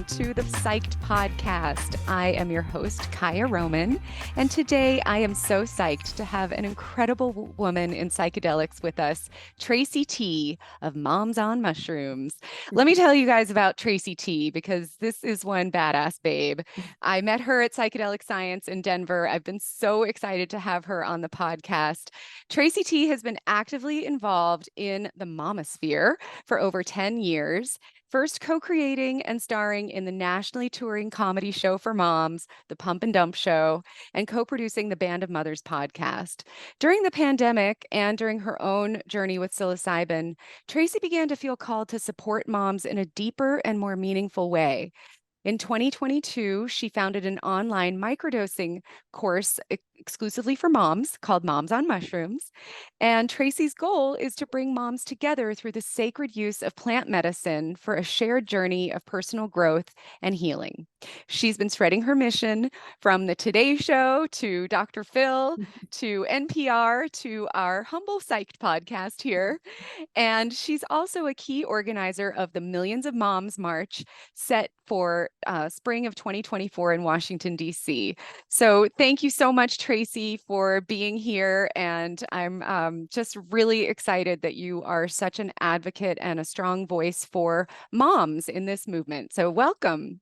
welcome to the Psyched podcast. I am your host, Kaya Roman, and today I am so psyched to have an incredible woman in psychedelics with us, Tracey T of Moms on Mushrooms. Let me tell you guys about Tracey T because this is one badass babe. I met her at Psychedelic Science in Denver. I've been so excited to have her on the podcast. Tracey T has been actively involved in the mamasphere for over 10 years. First co-creating and starring in the nationally touring comedy show for moms, The Pump and Dump Show, and co-producing the Band of Mothers podcast. During the pandemic and during her own journey with psilocybin, Tracey began to feel called to support moms in a deeper and more meaningful way. In 2022, she founded an online microdosing course exclusively for moms called Moms on Mushrooms. And Tracey's goal is to bring moms together through the sacred use of plant medicine for a shared journey of personal growth and healing. She's been spreading her mission from the Today Show to Dr. Phil to NPR to our humble Psyched podcast here. And she's also a key organizer of the Millions of Moms March set for spring of 2024 in Washington, D.C. So thank you so much, Tracey, for being here. And I'm just really excited that you are such an advocate and a strong voice for moms in this movement. So welcome.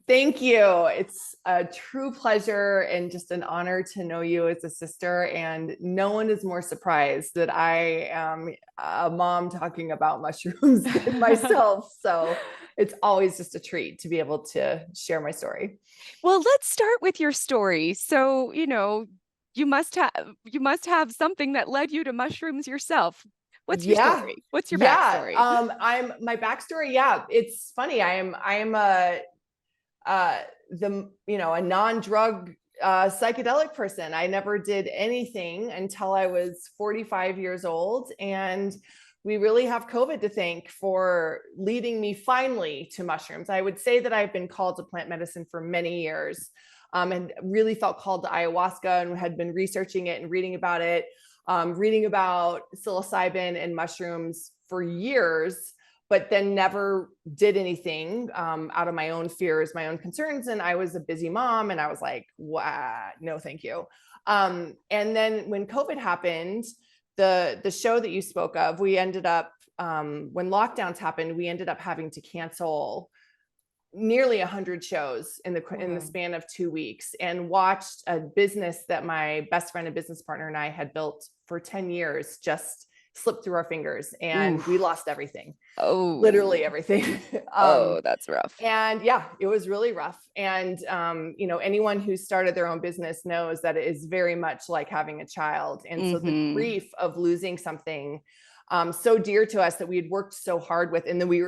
Thank you. It's a true pleasure and just an honor to know you as a sister. And no one is more surprised that I am a mom talking about mushrooms than myself. So it's always just a treat to be able to share my story. Well, let's start with your story. So, you must have something that led you to mushrooms yourself. What's your story? What's your backstory? My backstory. Yeah, it's funny. I am a non-drug psychedelic person. I never did anything until I was 45 years old. And we really have COVID to thank for leading me finally to mushrooms. I would say that I've been called to plant medicine for many years, and really felt called to ayahuasca and had been researching it and reading about it, reading about psilocybin and mushrooms for years, but then never did anything out of my own fears, my own concerns. And I was a busy mom and I was like, wow, no, thank you. And then when COVID happened, the show that you spoke of, we ended up, when lockdowns happened, we ended up having to cancel nearly 100 shows in the span of 2 weeks, and watched a business that my best friend and business partner and I had built for 10 years just slipped through our fingers, and we lost everything. Literally everything. That's rough. And yeah, it was really rough. And anyone who started their own business knows that it is very much like having a child. And so the grief of losing something so dear to us that we had worked so hard with, and then we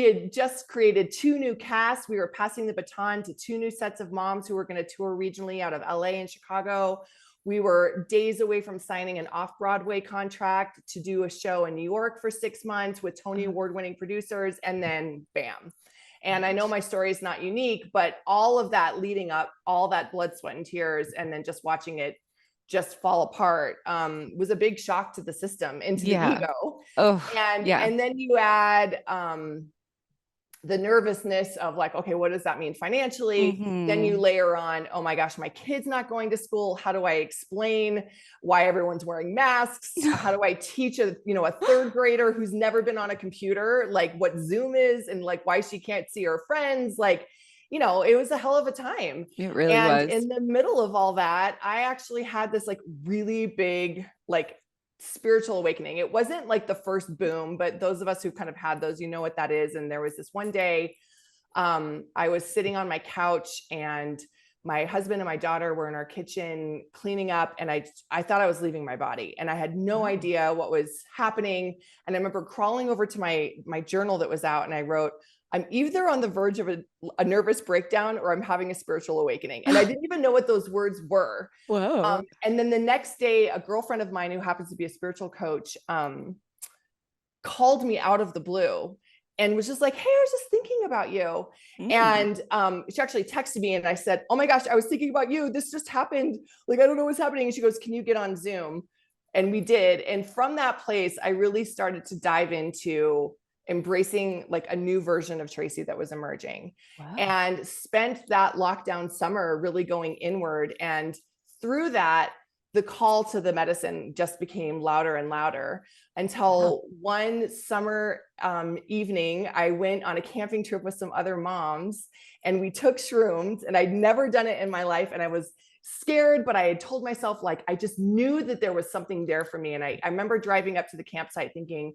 had just created 2 new casts. We were passing the baton to 2 new sets of moms who were going to tour regionally out of LA and Chicago. We were days away from signing an off-Broadway contract to do a show in New York for 6 months with Tony Award-winning producers, and then bam. And I know my story is not unique, but all of that leading up, all that blood, sweat, and tears, and then just watching it just fall apart was a big shock to the system and to the ego. And then you add the nervousness of like, okay, what does that mean financially? Then you layer on, oh my gosh, my kid's not going to school. How do I explain why everyone's wearing masks? How do I teach a 3rd grader who's never been on a computer, like what Zoom is and like why she can't see her friends? Like, it was a hell of a time. It really was. In the middle of all that, I actually had this like really big, like spiritual awakening. It wasn't like the first boom, but those of us who kind of had those, you know what that is. And there was this one day, I was sitting on my couch and my husband and my daughter were in our kitchen cleaning up, and I thought I was leaving my body, and I had no idea what was happening. And I remember crawling over to my journal that was out, and I wrote, I'm either on the verge of a nervous breakdown or I'm having a spiritual awakening. And I didn't even know what those words were. Whoa. And then the next day, a girlfriend of mine who happens to be a spiritual coach called me out of the blue and was just like, hey, I was just thinking about you. And she actually texted me, and I said, oh my gosh, I was thinking about you. This just happened. Like, I don't know what's happening. And she goes, can you get on Zoom? And we did. And from that place, I really started to dive into embracing like a new version of Tracey that was emerging, Wow. and spent that lockdown summer really going inward. And through that, the call to the medicine just became louder and louder Wow. until one summer evening, I went on a camping trip with some other moms and we took shrooms, and I'd never done it in my life. And I was scared, but I had told myself, like, I just knew that there was something there for me. And I remember driving up to the campsite thinking,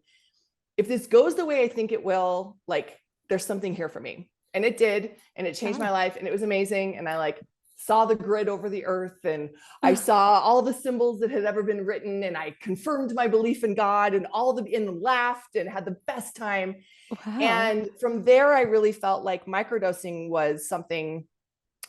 if this goes the way I think it will, like, there's something here for me. And it did. And it changed my Wow. life. And it was amazing. And I like saw the grid over the earth, and I saw all the symbols that had ever been written. And I confirmed my belief in God, and and laughed and had the best time. Wow. And from there, I really felt like microdosing was something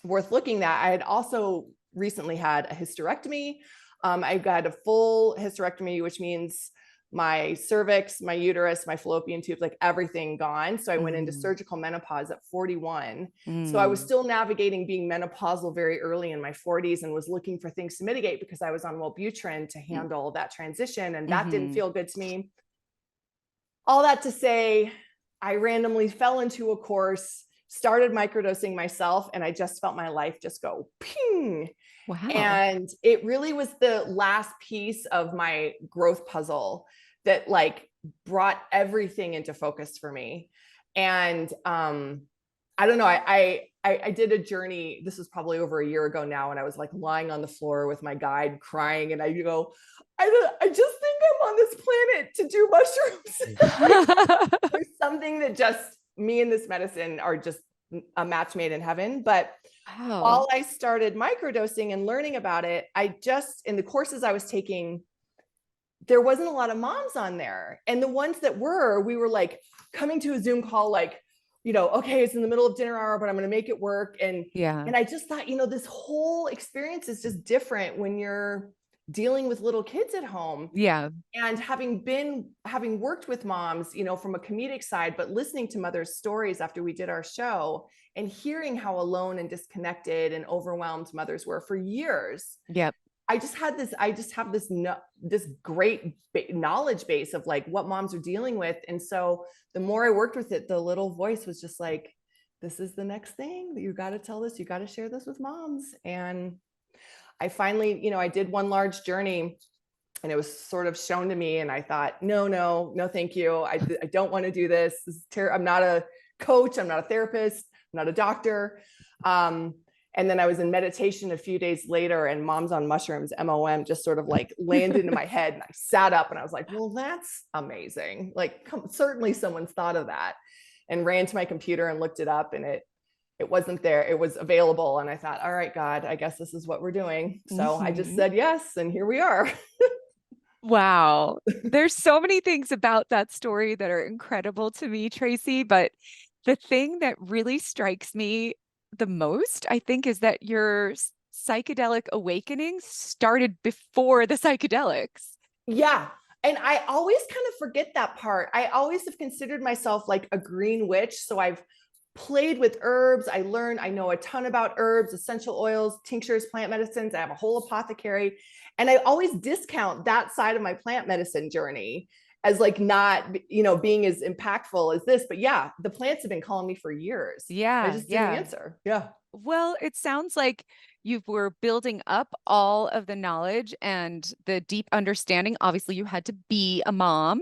worth looking at. I had also recently had a hysterectomy. I got a full hysterectomy, which means my cervix, my uterus, my fallopian tubes, like everything gone. So I went into Mm. surgical menopause at 41. So I was Mm. still navigating being menopausal very early in my 40s, and was looking for things to mitigate because I was on Wellbutrin to Mm. handle that transition. And that didn't Mhm. feel good to me. All that to say, I randomly fell into a course, started microdosing myself, and I just felt my life just go ping. Wow. And it really was the last piece of my growth puzzle that like brought everything into focus for me. And I don't know, I did a journey. This was probably over a year ago now, and I was like lying on the floor with my guide crying, and I go, I just think I'm on this planet to do mushrooms. Like, there's something that just me and this medicine are just a match made in heaven. But Wow. while I started microdosing and learning about it, I just, in the courses I was taking, there wasn't a lot of moms on there. And the ones that were, we were like coming to a Zoom call, like, okay, it's in the middle of dinner hour, but I'm going to make it work. Yeah. And I just thought, this whole experience is just different when you're dealing with little kids at home. Yeah. And having worked with moms, from a comedic side, but listening to mothers' stories after we did our show and hearing how alone and disconnected and overwhelmed mothers were for years, Yep. I just have this great knowledge base of like what moms are dealing with. And so the more I worked with it, the little voice was just like, this is the next thing that you got to tell this, you got to share this with moms. And I finally, I did one large journey, and it was sort of shown to me, and I thought, no, thank you. I don't want to do this. This is I'm not a coach. I'm not a therapist. I'm not a doctor. And then I was in meditation a few days later, and Moms on Mushrooms, MOM, just sort of like landed into my head, and I sat up and I was like, well, that's amazing. Like, certainly someone's thought of that. And ran to my computer and looked it up, and it wasn't there. It was available. And I thought, all right, God, I guess this is what we're doing. So I just Mhm. said yes, and here we are. Wow. There's so many things about that story that are incredible to me, Tracey, but the thing that really strikes me the most, I think, is that your psychedelic awakening started before the psychedelics. Yeah. And I always kind of forget that part. I always have considered myself like a green witch. So I've played with herbs. I know a ton about herbs, essential oils, tinctures, plant medicines. I have a whole apothecary. And I always discount that side of my plant medicine journey as like not, being as impactful as this. But yeah, the plants have been calling me for years. I Yeah, just didn't yeah. answer. Yeah. Well, it sounds like you were building up all of the knowledge and the deep understanding. Obviously, you had to be a mom,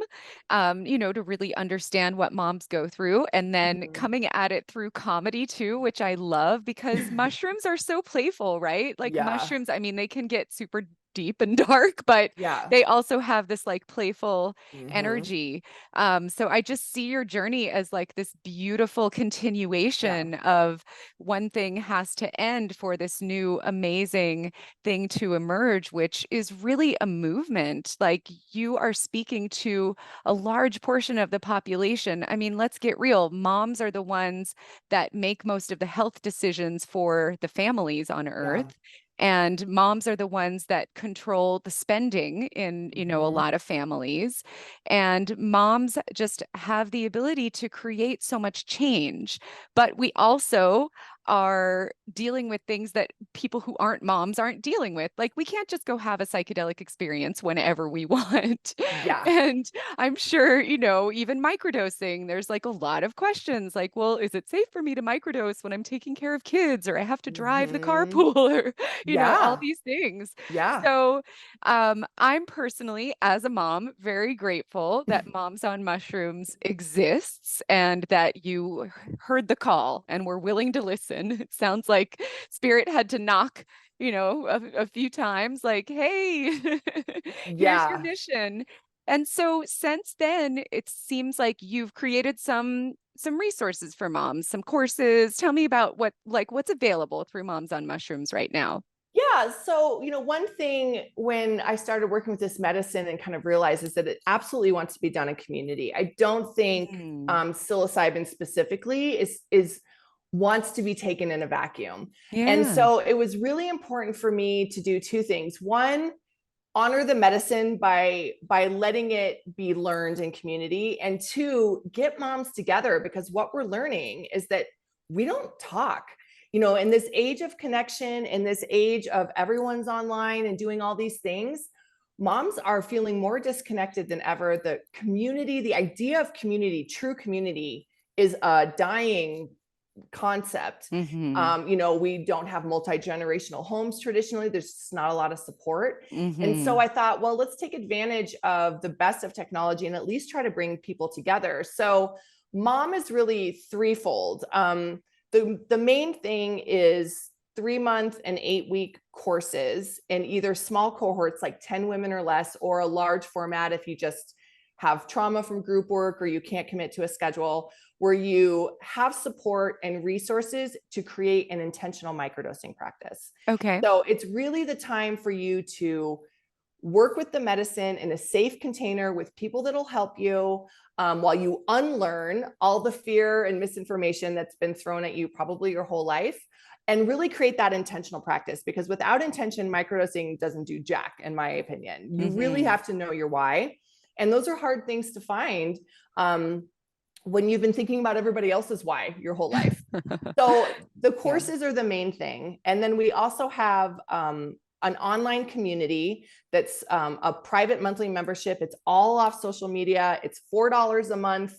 to really understand what moms go through, and then Mhm. coming at it through comedy too, which I love because mushrooms are so playful, right? Like Yeah. mushrooms, I mean, they can get super deep and dark, but Yeah. they also have this like playful Hmm. energy. So I just see your journey as like this beautiful Yeah. continuation of one thing has to end for this new amazing thing to emerge, which is really a movement. Like you are speaking to a large portion of the population. I mean, let's get real. Moms are the ones that make most of the health decisions for the families on Yeah. earth. And moms are the ones that control the spending in, a Hmm. lot of families. And moms just have the ability to create so much change. But we also are dealing with things that people who aren't moms aren't dealing with. Like, we can't just go have a psychedelic experience whenever we want. Yeah. And I'm sure, even microdosing, there's like a lot of questions like, well, is it safe for me to microdose when I'm taking care of kids, or I have to drive the Mhm. carpool, or, all Yeah. these things. Yeah. So, I'm personally, as a mom, very grateful that Moms on Mushrooms exists and that you heard the call and were willing to listen. It sounds like Spirit had to knock, a few times, like, hey, here's your Yeah. mission. And so since then, it seems like you've created some resources for moms, some courses. Tell me about what's available through Moms on Mushrooms right now. Yeah. So, one thing when I started working with this medicine and kind of realized is that it absolutely wants to be done in community. I don't think Mm, psilocybin specifically is wants to be taken in a vacuum. And yeah. so it was really important for me to do two things. One, honor the medicine by letting it be learned in community, and two, get moms together, because what we're learning is that we don't talk, in this age of connection, in this age of everyone's online and doing all these things. Moms are feeling more disconnected than ever. The community, the idea of community, true community, is a dying concept. Mm-hmm. We don't have multi-generational homes traditionally. There's just not a lot of support. And so Mm-hmm. I thought, well, let's take advantage of the best of technology and at least try to bring people together. So mom is really threefold. The main thing is 3-month and 8-week courses in either small cohorts, like 10 women or less, or a large format if you just have trauma from group work or you can't commit to a schedule, where you have support and resources to create an intentional microdosing practice. Okay. So it's really the time for you to work with the medicine in a safe container with people that'll help you, while you unlearn all the fear and misinformation that's been thrown at you probably your whole life, and really create that intentional practice. Because without intention, microdosing doesn't do jack, in my opinion. You really Mm-hmm. have to know your why. And those are hard things to find when you've been thinking about everybody else's why your whole life. So the Yeah. courses are the main thing. And then we also have an online community that's a private monthly membership. It's all off social media. It's $4 a month.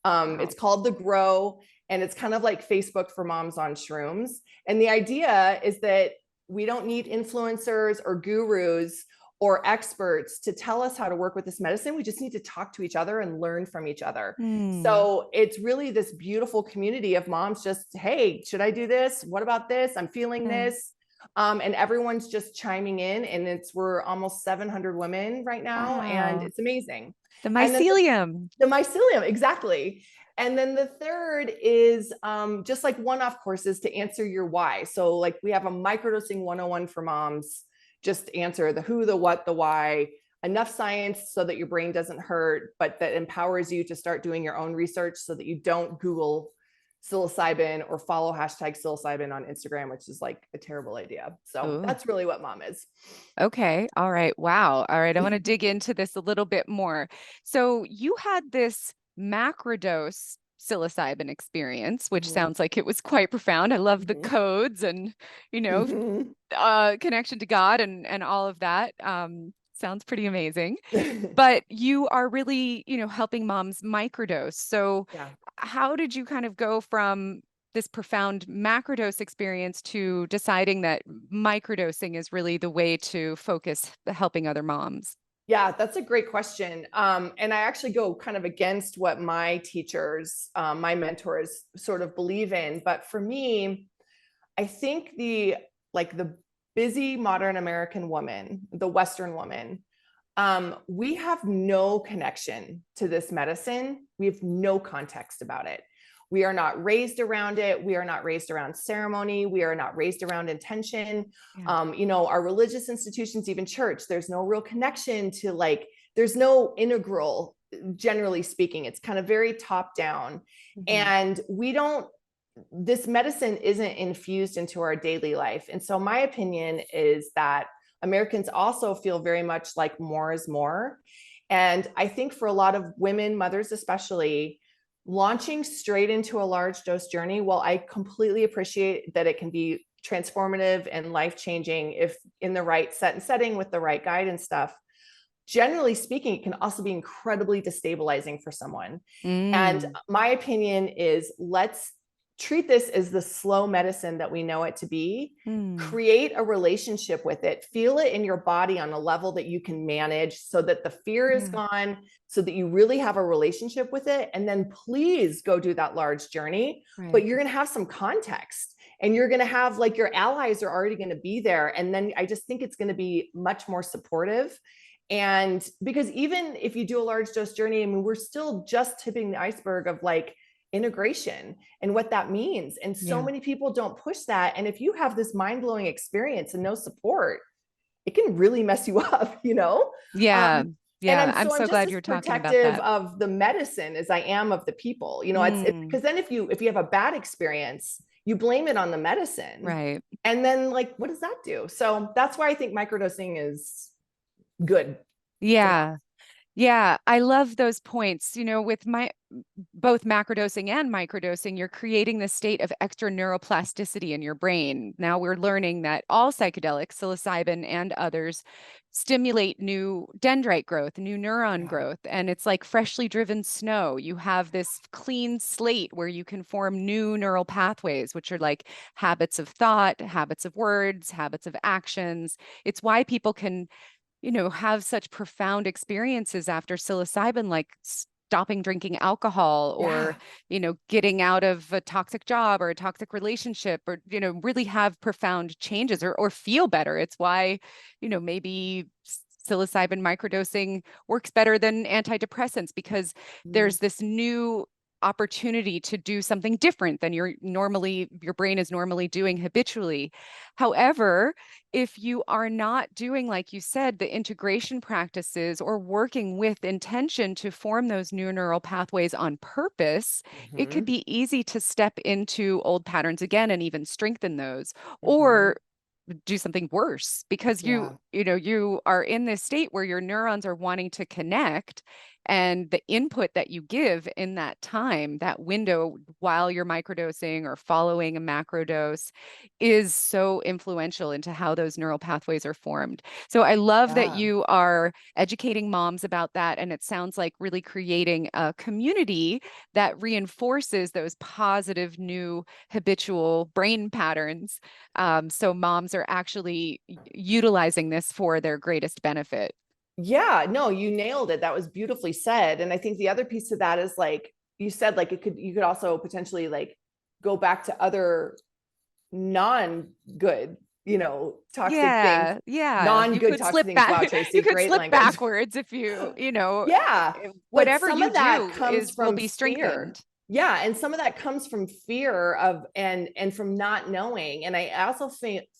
Wow. It's called The Grow, and it's kind of like Facebook for moms on shrooms. And the idea is that we don't need influencers or gurus or experts to tell us how to work with this medicine. We just need to talk to each other and learn from each other. Hmm. So it's really this beautiful community of moms just, hey, should I do this? What about this? I'm feeling Yeah. this. And everyone's just chiming in, and we're almost 700 women right now, and Wow. it's amazing. The And then mycelium. the mycelium, exactly. And then the third is just like one-off courses to answer your why. So like we have a microdosing 101 for moms, just answer the who, the what, the why, enough science so that your brain doesn't hurt, but that empowers you to start doing your own research so that you don't Google psilocybin or follow hashtag psilocybin on Instagram, which is like a terrible idea. So Oh, that's really what mom is. okay. All right. Wow. All right. I want to dig into this a little bit more. So you had this macrodose psilocybin experience, which Mhm. sounds like it was quite profound. I love the Mhm. codes and, Mhm. connection to God and all of that. Sounds pretty amazing. But you are really, helping moms microdose. So Yeah. how did you kind of go from this profound macrodose experience to deciding that microdosing is really the way to focus helping other moms? Yeah, that's a great question. And I actually go kind of against what my teachers, my mentors sort of believe in. But for me, I think the busy modern American woman, the Western woman, we have no connection to this medicine. We have no context about it. We are not raised around it. We are not raised around ceremony. We are not raised around intention. Yeah. Our religious institutions, even church, there's no real connection to there's no integral, generally speaking. It's kind of very top down. Mhm. And this medicine isn't infused into our daily life. And so my opinion is that Americans also feel very much like more is more. And I think for a lot of women, mothers especially, launching straight into a large dose journey, while I completely appreciate that it can be transformative and life-changing if in the right set and setting with the right guide and stuff, generally speaking, it can also be incredibly destabilizing for someone. And my opinion is, let's treat this as the slow medicine that we know it to be. Create a relationship with it, feel it in your body on a level that you can manage, so that the fear is gone, so that you really have a relationship with it. And then please go do that large journey. Right. But you're going to have some context, and you're going to have, like, your allies are already going to be there. And then I just think it's going to be much more supportive. And because even if you do a large dose journey, I mean, we're still just tipping the iceberg of like integration and what that means. And so many people don't push that. And if you have this mind-blowing experience and no support, it can really mess you up, you know? Yeah. And I'm so glad you're talking about that. Of the medicine as I am of the people, you know. It's because then if you have a bad experience, you blame it on the medicine. Right. And then, like, what does that do? So that's why I think microdosing is good. Yeah. Yeah, I love those points. You know, with both macrodosing and microdosing, you're creating this state of extra neuroplasticity in your brain. Now we're learning that all psychedelics, psilocybin and others, stimulate new dendrite growth, new neuron growth. And it's like freshly driven snow. You have this clean slate where you can form new neural pathways, which are like habits of thought, habits of words, habits of actions. It's why people can, you know, have such profound experiences after psilocybin, like stopping drinking alcohol or, you know, getting out of a toxic job or a toxic relationship, or, you know, really have profound changes or feel better. It's why, you know, maybe psilocybin microdosing works better than antidepressants, because there's this new opportunity to do something different than your brain is normally doing habitually. However, if you are not doing, like you said, the integration practices or working with intention to form those new neural pathways on purpose, it could be easy to step into old patterns again and even strengthen those, or do something worse, because you know, you are in this state where your neurons are wanting to connect, and the input that you give in that time, that window while you're microdosing or following a macro dose, is so influential into how those neural pathways are formed. So I love that you are educating moms about that, and it sounds like really creating a community that reinforces those positive new habitual brain patterns. So moms are actually utilizing this for their greatest benefit. Yeah, no, you nailed it. That was beautifully said. And I think the other piece of that is, like you said, like you could also potentially like go back to other non-good, you know, toxic things. Non-good toxic things. Wow, Tracey, you could great slip language. backwards if you know, whatever you do will be strengthened. Yeah, and some of that comes from fear of and from not knowing. And I also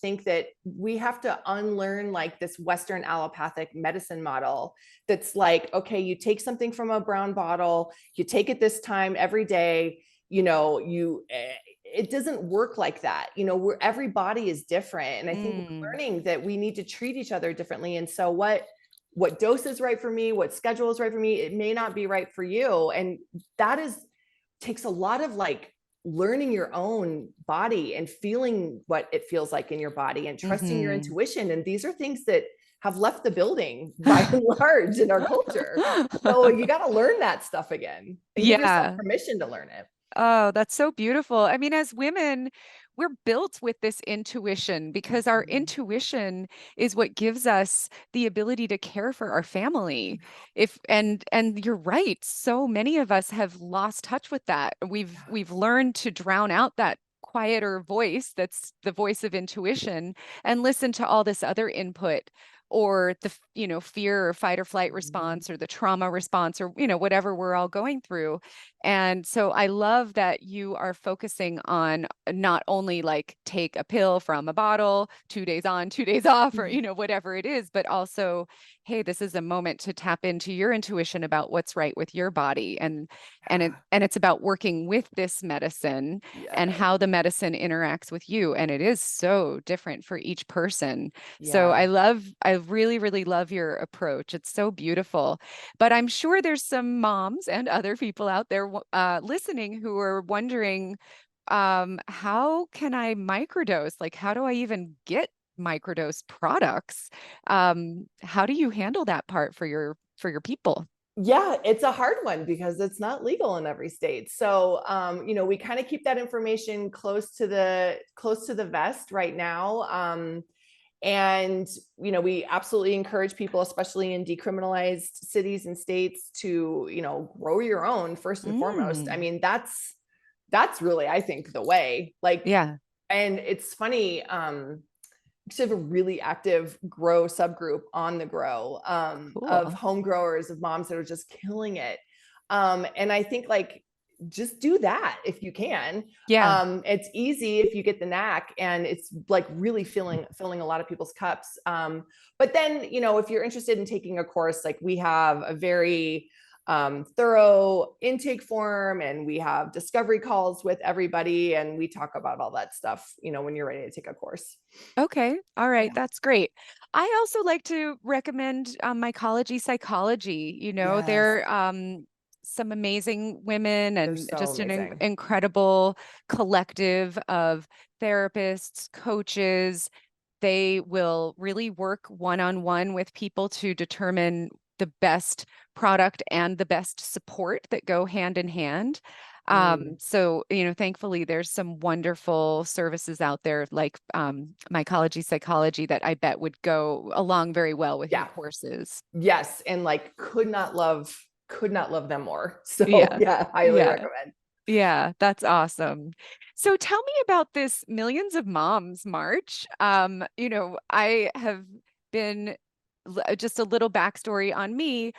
think that we have to unlearn like this Western allopathic medicine model that's like, okay, you take something from a brown bottle, you take it this time every day, you know, it doesn't work like that. You know, every body is different. And I think we're learning that we need to treat each other differently. And so what dose is right for me, what schedule is right for me, it may not be right for you. And that takes a lot of like learning your own body and feeling what it feels like in your body and trusting your intuition. And these are things that have left the building by and large in our culture. So you got to learn that stuff again and give yourself permission to learn it. Oh, that's so beautiful. I mean, as women, we're built with this intuition, because our intuition is what gives us the ability to care for our family. And you're right, so many of us have lost touch with that. We've learned to drown out that quieter voice, that's the voice of intuition, and listen to all this other input, or the, you know, fear or fight or flight response, or the trauma response, or, you know, whatever we're all going through. And so I love that you are focusing on not only like take a pill from a bottle, 2 days on, 2 days off, or, you know, whatever it is, but also, hey, this is a moment to tap into your intuition about what's right with your body. And it's about working with this medicine and how the medicine interacts with you. And it is so different for each person. So I love really, really love your approach. It's so beautiful. But I'm sure there's some moms and other people out there listening who are wondering, how can I microdose? Like, how do I even get microdose products? How do you handle that part for your people? Yeah, it's a hard one because it's not legal in every state. So, we kind of keep that information close to the vest right now. And we absolutely encourage people, especially in decriminalized cities and states, to grow your own first and foremost. I Mm, mean, that's really, I think, the way. Like, yeah, and it's funny. To have a really active grow subgroup on the grow of cool. home growers, of moms that are just killing it. And I think, like, just do that if you can. Yeah. It's easy if you get the knack, and it's like really filling a lot of people's cups. But then, if you're interested in taking a course, like, we have a very thorough intake form, and we have discovery calls with everybody, and we talk about all that stuff, when you're ready to take a course. Okay. All right. Yeah. That's great. I also like to recommend Mycology Psychology. Yes. They're some amazing women They're and so just an amazing. incredible collective of therapists, coaches. They will really work one-on-one with people to determine the best product and the best support that go hand in hand. Mm. So, thankfully there's some wonderful services out there like Mycology Psychology that I bet would go along very well with your Yeah. courses. Yes. And, like, could not love them more. So Yeah. yeah, highly Yeah. recommend. Yeah, that's awesome. So tell me about this Millions of Moms March. I have been just a little backstory on me.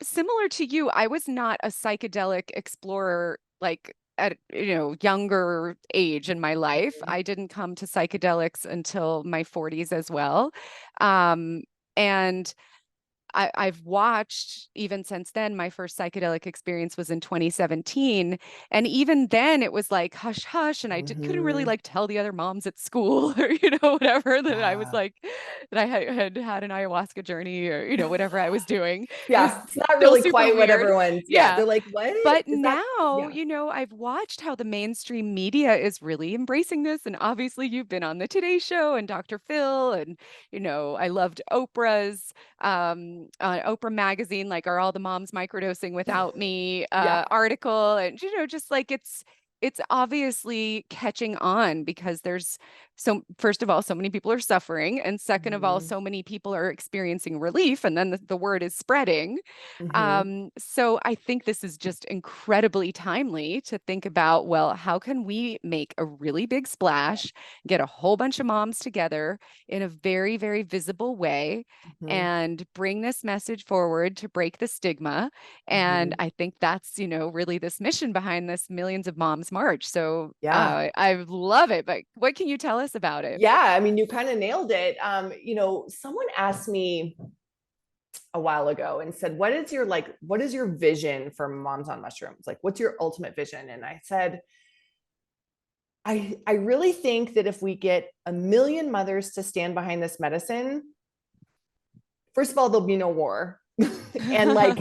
Similar to you, I was not a psychedelic explorer like at younger age in my life. Mhm. I didn't come to psychedelics until my 40s as well. And I've watched even since then. My first psychedelic experience was in 2017. And even then it was like hush hush. And I couldn't really Mhm. like tell the other moms at school or, whatever that I was Yeah. like, that I had an ayahuasca journey or, whatever I was doing. It was Yeah. It's not still really super quite what weird. everyone's, yeah. Yeah. They're like, what But is that? now, Yeah. I've watched how the mainstream media is really embracing this. And obviously, you've been on the Today Show and Dr. Phil. And, I loved Oprah magazine, like Are All the Moms Microdosing Without Me Yeah. article. And, just like it's obviously catching on because there's first of all, so many people are suffering. And second of all, Mhm. so many people are experiencing relief. And then the word is spreading. Mhm. So I think this is just incredibly timely to think about, well, how can we make a really big splash, get a whole bunch of moms together in a very, very visible way, Mhm. and bring this message forward to break the stigma. And Mhm. I think that's, really this mission behind this Millions of Moms March. So Yeah. I love it. But what can you tell us about it? Yeah. I mean, you kind of nailed it. Someone asked me a while ago and said, what is your vision for Moms on Mushrooms? Like, what's your ultimate vision? And I said, I really think that if we get a million mothers to stand behind this medicine, first of all, there'll be no war. And, like,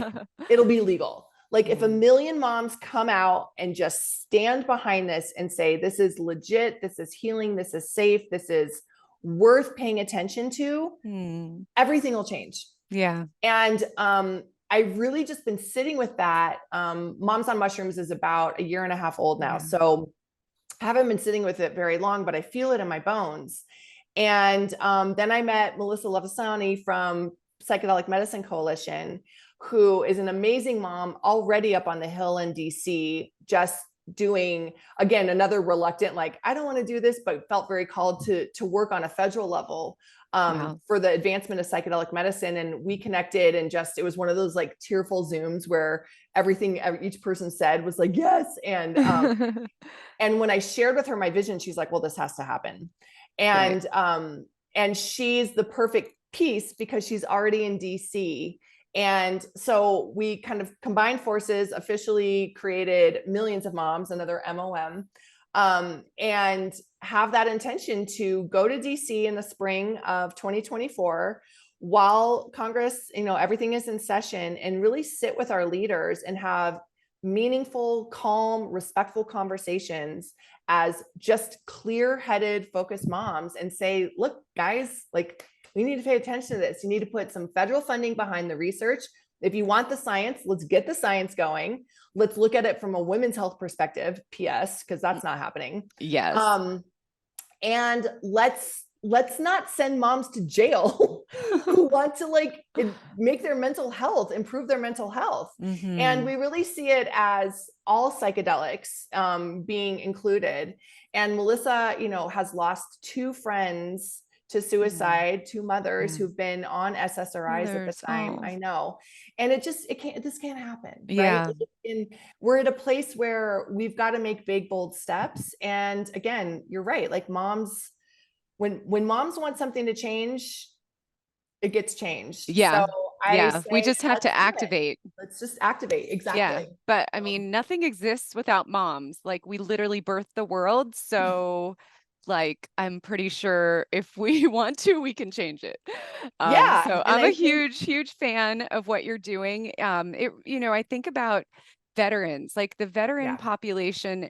it'll be legal. Like, if a Mm, million moms come out and just stand behind this and say, this is legit, this is healing, this is safe, this is worth paying attention to, mm, everything will change. yeah. And I've really just been sitting with that. Moms on Mushrooms is about a year and a half old now. Yeah. So I haven't been sitting with it very long, but I feel it in my bones. And then I met Melissa Levisani from Psychedelic Medicine Coalition, who is an amazing mom already up on the Hill in DC, just doing, again, another reluctant, like, I don't want to do this, but felt very called to work on a federal level Wow. for the advancement of psychedelic medicine. And we connected, and just, it was one of those, like, tearful Zooms where each person said was like, yes. And when I shared with her my vision, she's like, well, this has to happen. Right. And she's the perfect piece because she's already in DC. And so we kind of combined forces, officially created Millions of Moms, another MOM, and have that intention to go to DC in the spring of 2024, while Congress, everything is in session, and really sit with our leaders and have meaningful, calm, respectful conversations as just clear-headed, focused moms, and say, look, guys, like, we need to pay attention to this. You need to put some federal funding behind the research. If you want the science, let's get the science going. Let's look at it from a women's health perspective, PS, because that's not happening. Yes. And let's not send moms to jail who want to like make their mental health, improve their mental health. And we really see it as all psychedelics being included. And Melissa, has lost 2 friends to suicide, 2 mothers who've been on SSRIs at the time. I know. And this can't happen. Yeah. Right. And we're at a place where we've got to make big, bold steps. And again, you're right. Like moms, when moms want something to change, it gets changed. Yeah. So we just have to activate. Let's just activate. Exactly. Yeah. But I mean, nothing exists without moms. Like we literally birthed the world. So like, I'm pretty sure if we want to, we can change it. Yeah. So I'm a huge fan of what you're doing. I think about veterans, like the veteran population,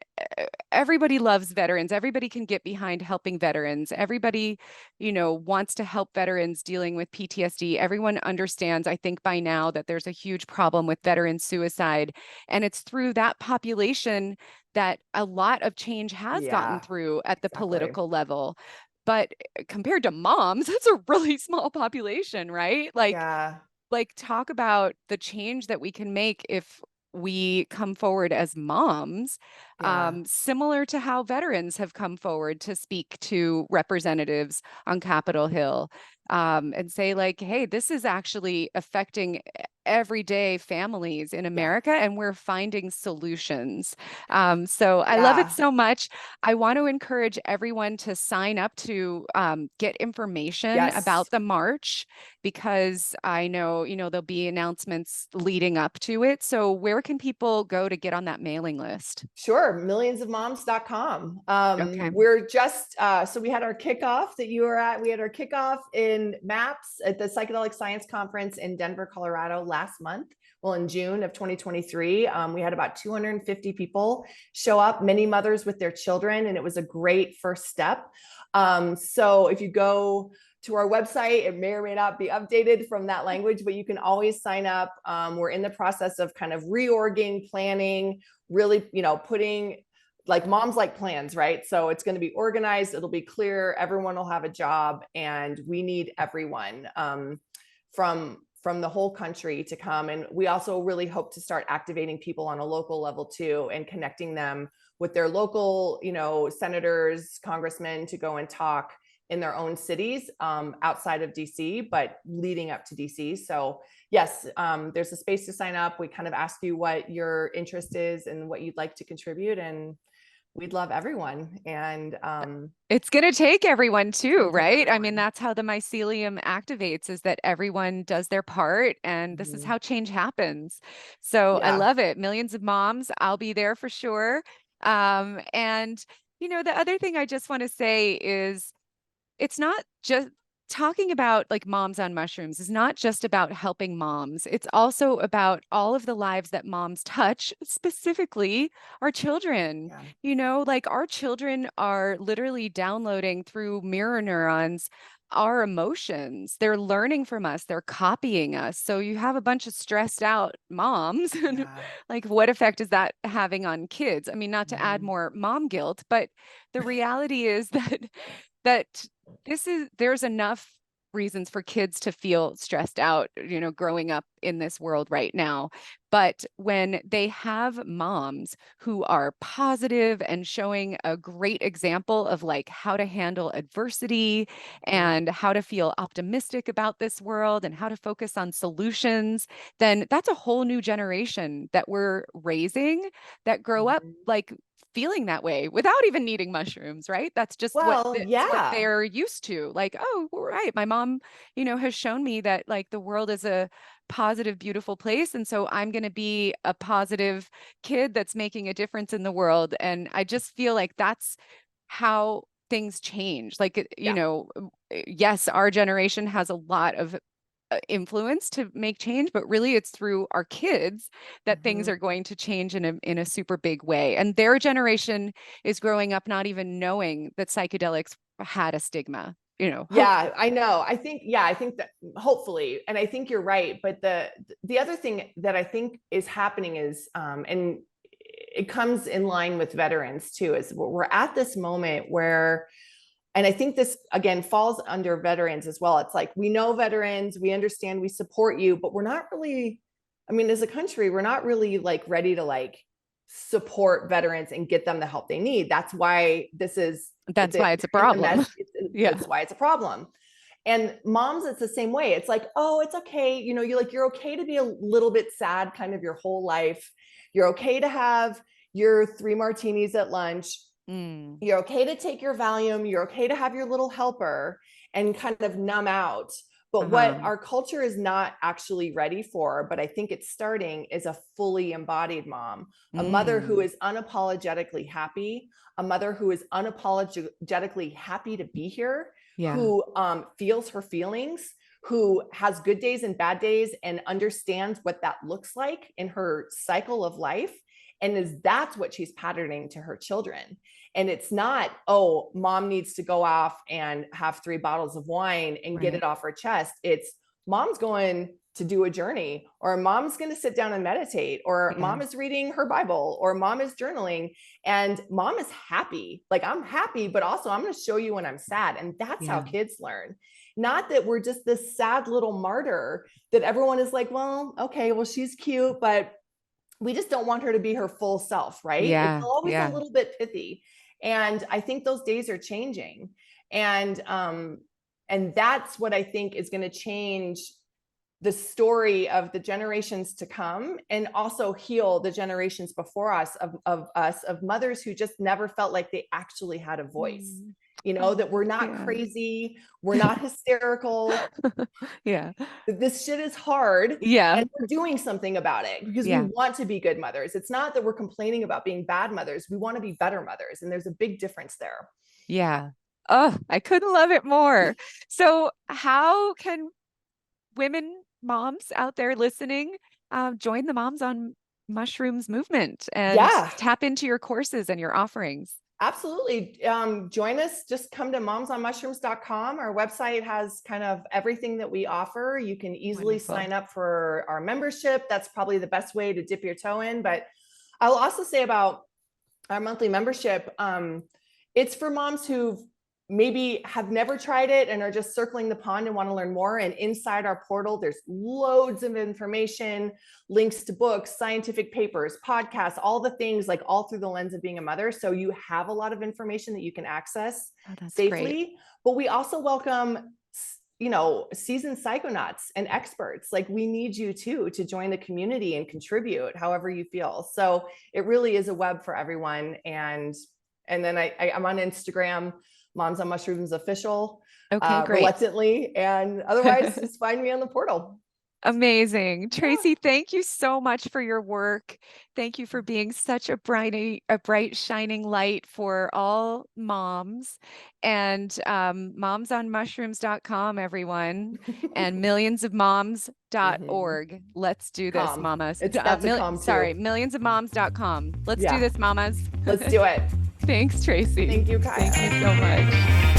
everybody loves veterans. Everybody can get behind helping veterans. Everybody, wants to help veterans dealing with PTSD. Everyone understands, I think by now, that there's a huge problem with veteran suicide. And it's through that population that a lot of change has gotten through at the political level. But compared to moms, that's a really small population, right? Like talk about the change that we can make if we come forward as moms, similar to how veterans have come forward to speak to representatives on Capitol Hill, and say like, hey, this is actually affecting everyday families in America, and we're finding solutions. So I love it so much. I want to encourage everyone to sign up to get information about the march, because I know, there'll be announcements leading up to it. So where can people go to get on that mailing list? Sure. Millionsofmoms.com. Okay. We're just, so we had our kickoff that you were at. We had our kickoff in MAPS at the Psychedelic Science Conference in Denver, Colorado last month. Well, in June of 2023, we had about 250 people show up, many mothers with their children, and it was a great first step. So if you go to our website, it may or may not be updated from that language, but you can always sign up. We're in the process of kind of reorging, planning, really, putting, like moms like plans, right? So it's going to be organized. It'll be clear. Everyone will have a job, and we need everyone from the whole country to come. And we also really hope to start activating people on a local level too, and connecting them with their local, senators, congressmen, to go and talk in their own cities outside of DC, but leading up to DC. So yes, there's a space to sign up. We kind of ask you what your interest is and what you'd like to contribute, and we'd love everyone. And it's going to take everyone too, right? I mean, that's how the mycelium activates, is that everyone does their part, and this is how change happens. So I love it. Millions of moms. I'll be there for sure. And the other thing I just want to say is, it's not just talking about like moms on mushrooms is not just about helping moms. It's also about all of the lives that moms touch, specifically our children. Like our children are literally downloading through mirror neurons our emotions. They're learning from us. They're copying us. So you have a bunch of stressed out moms. Like, what effect is that having on kids? I mean, not to add more mom guilt, but the reality is that there's enough reasons for kids to feel stressed out, growing up in this world right now. But when they have moms who are positive and showing a great example of like how to handle adversity and how to feel optimistic about this world and how to focus on solutions, then that's a whole new generation that we're raising that grow up like feeling that way without even needing mushrooms, right? That's just what they're used to. Like, oh, right, my mom, has shown me that like the world is a positive, beautiful place. And so I'm going to be a positive kid that's making a difference in the world. And I just feel like that's how things change. Like, yes, our generation has a lot of influence to make change, but really it's through our kids that things Mhm. are going to change in a super big way. And their generation is growing up not even knowing that psychedelics had a stigma, hopefully. Yeah, I know. I think that hopefully, and I think you're right. But the other thing that I think is happening is, and it comes in line with veterans too, is we're at this moment where, and I think this again falls under veterans as well. It's like, we know veterans, we understand, we support you, but we're not really, I mean, as a country, we're not really like ready to like support veterans and get them the help they need. That's why this is That's why it's a problem. Yeah. that's why it's a problem. And moms, it's the same way. It's like, oh, it's okay. You're okay to be a little bit sad kind of your whole life. You're okay to have your 3 martinis at lunch. You're okay to take your Valium. You're okay to have your little helper and kind of numb out. But what our culture is not actually ready for, but I think it's starting, is a fully embodied mom, a mother who is unapologetically happy, a mother who is unapologetically happy to be here, who feels her feelings, who has good days and bad days and understands what that looks like in her cycle of life. And that's what she's patterning to her children. And it's not, oh, mom needs to go off and have 3 bottles of wine and get it off her chest. It's mom's going to do a journey, or mom's going to sit down and meditate, or mom is reading her Bible, or mom is journaling, and mom is happy. Like, I'm happy, but also I'm going to show you when I'm sad. And that's how kids learn. Not that we're just this sad little martyr that everyone is like, well, okay, well, she's cute, but we just don't want her to be her full self, right? It's always a little bit pithy. And I think those days are changing. And that's what I think is going to change the story of the generations to come, and also heal the generations before us of mothers who just never felt like they actually had a voice. That we're not crazy, we're not hysterical. This shit is hard. And we're doing something about it because we want to be good mothers. It's not that we're complaining about being bad mothers. We want to be better mothers. And there's a big difference there. Oh, I couldn't love it more. So how can women, moms out there listening, join the Moms on Mushrooms movement and tap into your courses and your offerings? Absolutely. Join us. Just come to momsonmushrooms.com. Our website has kind of everything that we offer. You can easily sign up for our membership. That's probably the best way to dip your toe in. But I'll also say about our monthly membership, it's for moms who maybe have never tried it and are just circling the pond and want to learn more. And inside our portal, there's loads of information, links to books, scientific papers, podcasts, all the things, like all through the lens of being a mother. So you have a lot of information that you can access safely. Great. But we also welcome, seasoned psychonauts and experts. Like, we need you too to join the community and contribute however you feel. So it really is a web for everyone. And then I'm on Instagram, Moms on Mushrooms Official. Okay, great. Reluctantly, and otherwise just find me on the portal. Amazing. Tracey, thank you so much for your work. Thank you for being such a bright, shining light for all moms. And momsonmushrooms.com, everyone, and millionsofmoms.org. Let's do this, mamas. Millionsofmoms.com. Let's do this, mamas. Let's do it. Thanks, Tracey. Thank you, Kaya. Thank you so much.